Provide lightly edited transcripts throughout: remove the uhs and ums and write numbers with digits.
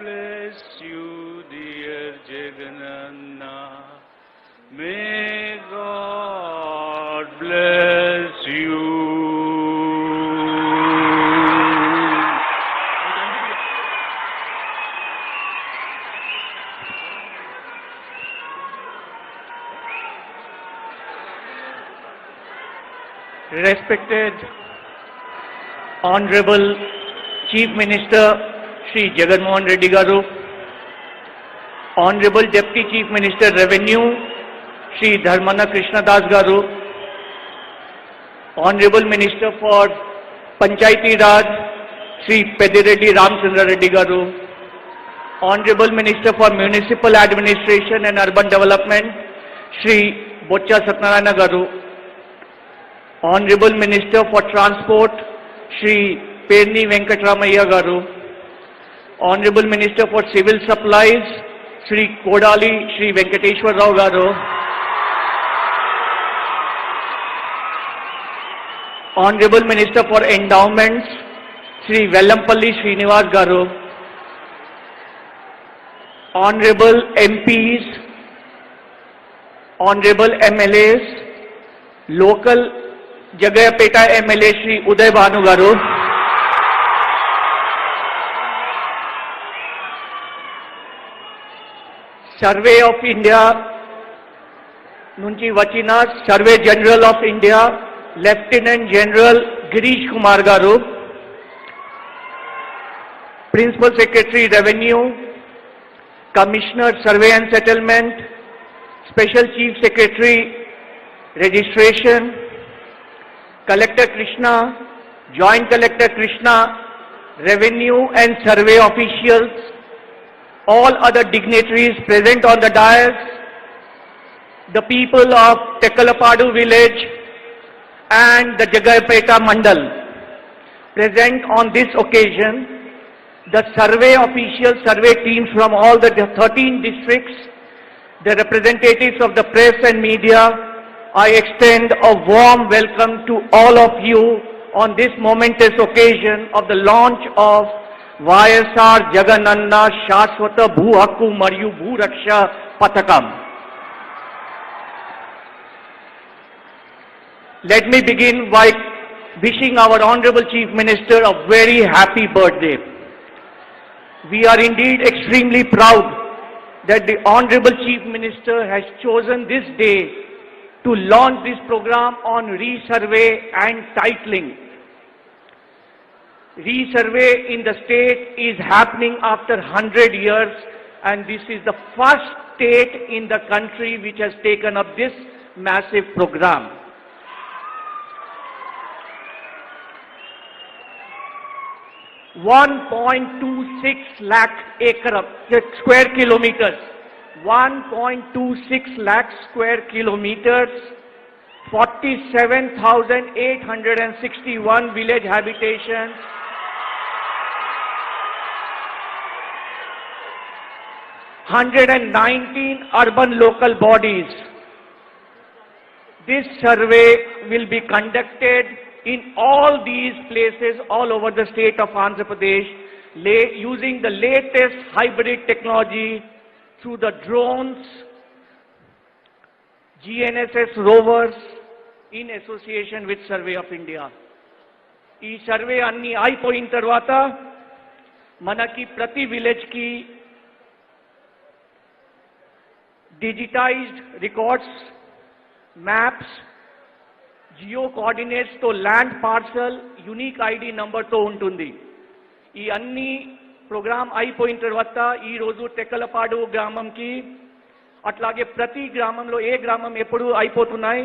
bless you, dear Jagannatha. May God bless you. Respected Honorable Chief Minister Shri Jagan Mohan Reddy Garu, Honorable Deputy Chief Minister Revenue Shri Dharmana Krishna Das Garu, Honorable Minister for Panchayati Raj Shri Pedireddy Ramchandra Reddy Garu, Honorable Minister for Municipal Administration and Urban Development Shri Bocha Satyanarayana Garu, Honorable Minister for Transport Shri Perni Venkatramaiah Garu, Honorable Minister for Civil Supplies Shri Kodali Shri Venkateshwar Rao Garu, Honorable Minister for Endowments Shri Vellampalli Srinivas Garu, Honorable MPs, Honorable MLAs, local Jagayapeta MLA Shri Uday Bhanu Garu, Survey of India Nunchi Vachina, Survey General of India Lieutenant General Girish Kumar Garu, Principal Secretary Revenue, Commissioner Survey and Settlement, Special Chief Secretary Registration, Collector Krishna, Joint Collector Krishna, Revenue and Survey Officials, all other dignitaries present on the dais, the people of Tekalapadu village and the Jagayapeta Mandal present on this occasion, the survey officials, survey teams from all the 13 districts, the representatives of the press and media, I extend a warm welcome to all of you on this momentous occasion of the launch of YSR Jagannatha Shashwata Bhu Hakku Mariyu Bhu Raksha Pathakam. Let me begin by wishing our Honorable Chief Minister a very happy birthday. We are indeed extremely proud that the Honorable Chief Minister has chosen this day to launch this program on resurvey and titling. Resurvey in the state is happening after 100 years, and this is the first state in the country which has taken up this massive program. $1.26 lakh square kilometers, 1.26 lakh square kilometers, 47,861 village habitations, 119 urban local bodies. This survey will be conducted in all these places all over the state of Andhra Pradesh, using the latest hybrid technology through the drones, GNSS rovers, in association with Survey of India. ఈ survey అన్ని అయిపోయిన తర్వాత మనకి ప్రతి village కి digitised records, maps, geo coordinates తో land parcel, unique ID number తో ఉంటుంది. ఈ అన్ని ప్రోగ్రామ్ అయిపోయిన తర్వాత ఈ రోజు టెక్కలపాడు గ్రామంకి, అట్లాగే ప్రతి గ్రామంలో ఏ గ్రామం ఎప్పుడు అయిపోతున్నాయి,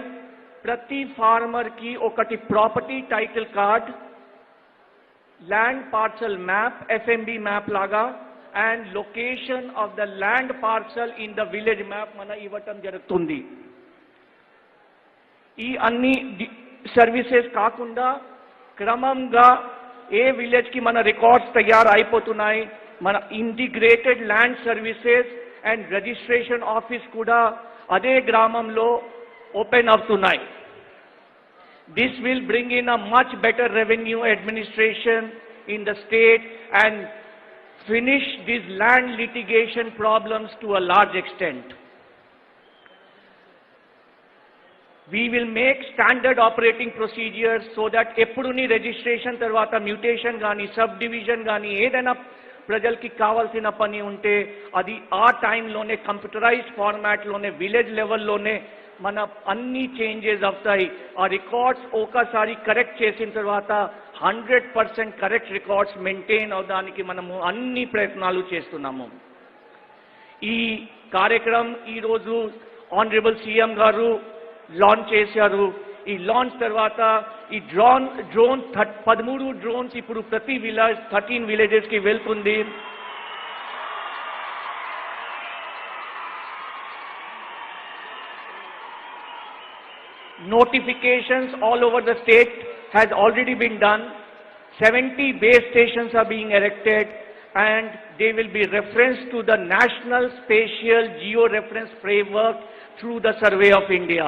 ప్రతి ఫార్మర్ కి ఒకటి property title card, land parcel map, FMB map లాగా, and location of the land parcel in the village map మన ఇవ్వటం జరుగుతుంది. ఈ అన్ని సర్వీసెస్ కాకుండా క్రమంగా ఏ విలేజ్ కి మన రికార్డ్స్ తయారు అయిపోతున్నాయి, మన integrated land services and registration office కూడా అదే గ్రామంలో open up tonight. This will bring in a much better revenue administration in the state and finish these land litigation problems to a large extent. We will make standard operating procedures so that ఎప్పుడుని registration తర్వాత mutation గాని subdivision గాని ఏదైనా ప్రజలకి కావాల్సిన పని ఉంటే అది ఆ టైంలోనే కంప్యూటరైజ్డ్ ఫార్మాట్లోనే విలేజ్ లెవెల్లోనే మన అన్ని చేంజెస్ అవుతాయి. ఆ రికార్డ్స్ ఒకసారి కరెక్ట్ చేసిన తర్వాత 100% కరెక్ట్ రికార్డ్స్ మెయింటైన్ అవడానికి మనము అన్ని ప్రయత్నాలు చేస్తున్నాము. ఈ కార్యక్రమం ఈరోజు ఆనరబుల్ సీఎం గారు లాంచ్ చేశారు. ఈ లాంచ్ తర్వాత ఈ డ్రోన్ 13 డ్రోన్స్ ఇప్పుడు ప్రతి విలేజ్ 13 విలేజెస్ కి వెళ్తుంది. Notifications all over the state has already been done. 70 base stations are being erected and they will be referenced to the National Spatial Geo-Reference Framework through the Survey of India.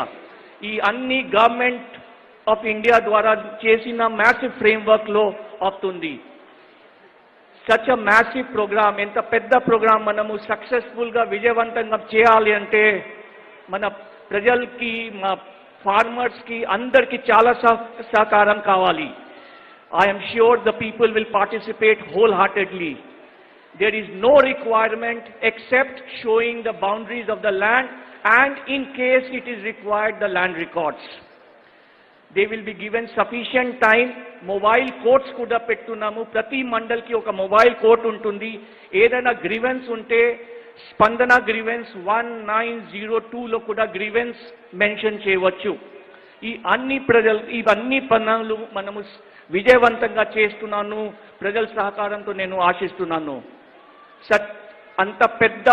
ఈ అన్ని government of India ద్వారా చేసిన massive framework లో అవుతుంది. Such a massive programme, ఎంత పెద్ద programme మనము successful గా విజయవంతంగా చేయాలి అంటే మన ప్రజలకి, మా ఫార్మర్స్ కి అందరికి చాలా సహకారం కావాలి. I'm sure the people will participate whole heartedly. There is no requirement except showing the boundaries of the land and in case it is required the land records. They will be given sufficient time. Mobile courts kuda pettunamu. Prati mandal ki oka mobile court untundi. Edaina grievance unte Spandana grievance 1902 lo kuda grievance mention cheyachu. ఈ అన్ని ఇవన్నీ పనులు మనము విజయవంతంగా చేస్తున్నాను. ప్రజల సహకారంతో నేను ఆశిస్తున్నాను. అంత పెద్ద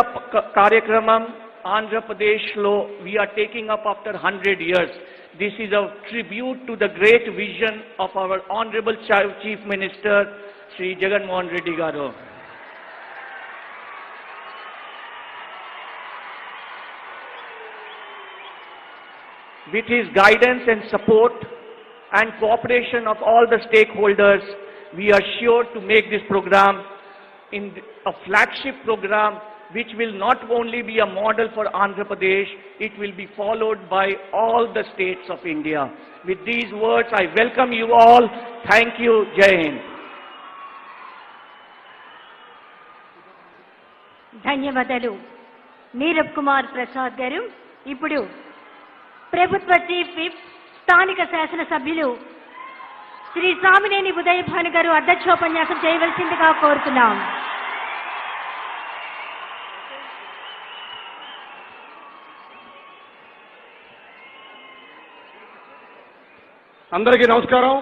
కార్యక్రమం ఆంధ్రప్రదేశ్లో we are taking up after 100 years. This is a tribute to the great vision of our Honorable Chief Minister, Sri Jagan Mohan Reddy Garu. With his guidance and support and cooperation of all the stakeholders, we are sure to make this program in a flagship program which will not only be a model for Andhra Pradesh, it will be followed by all the states of India. With these words, I welcome you all. Thank you. Jai Hind. ధన్యవాదాలు నీరబ్ కుమార్ ప్రసాద్ గారు. ఇప్పుడు ప్రభుత్వ chief whip స్థానిక శాసన సభ్యులు శ్రీ సామినేని ఉదయభాను గారు అధ్యక్షోపన్యాసం చేయవలసిందిగా కోరుతున్నాం. అందరికీ నమస్కారం.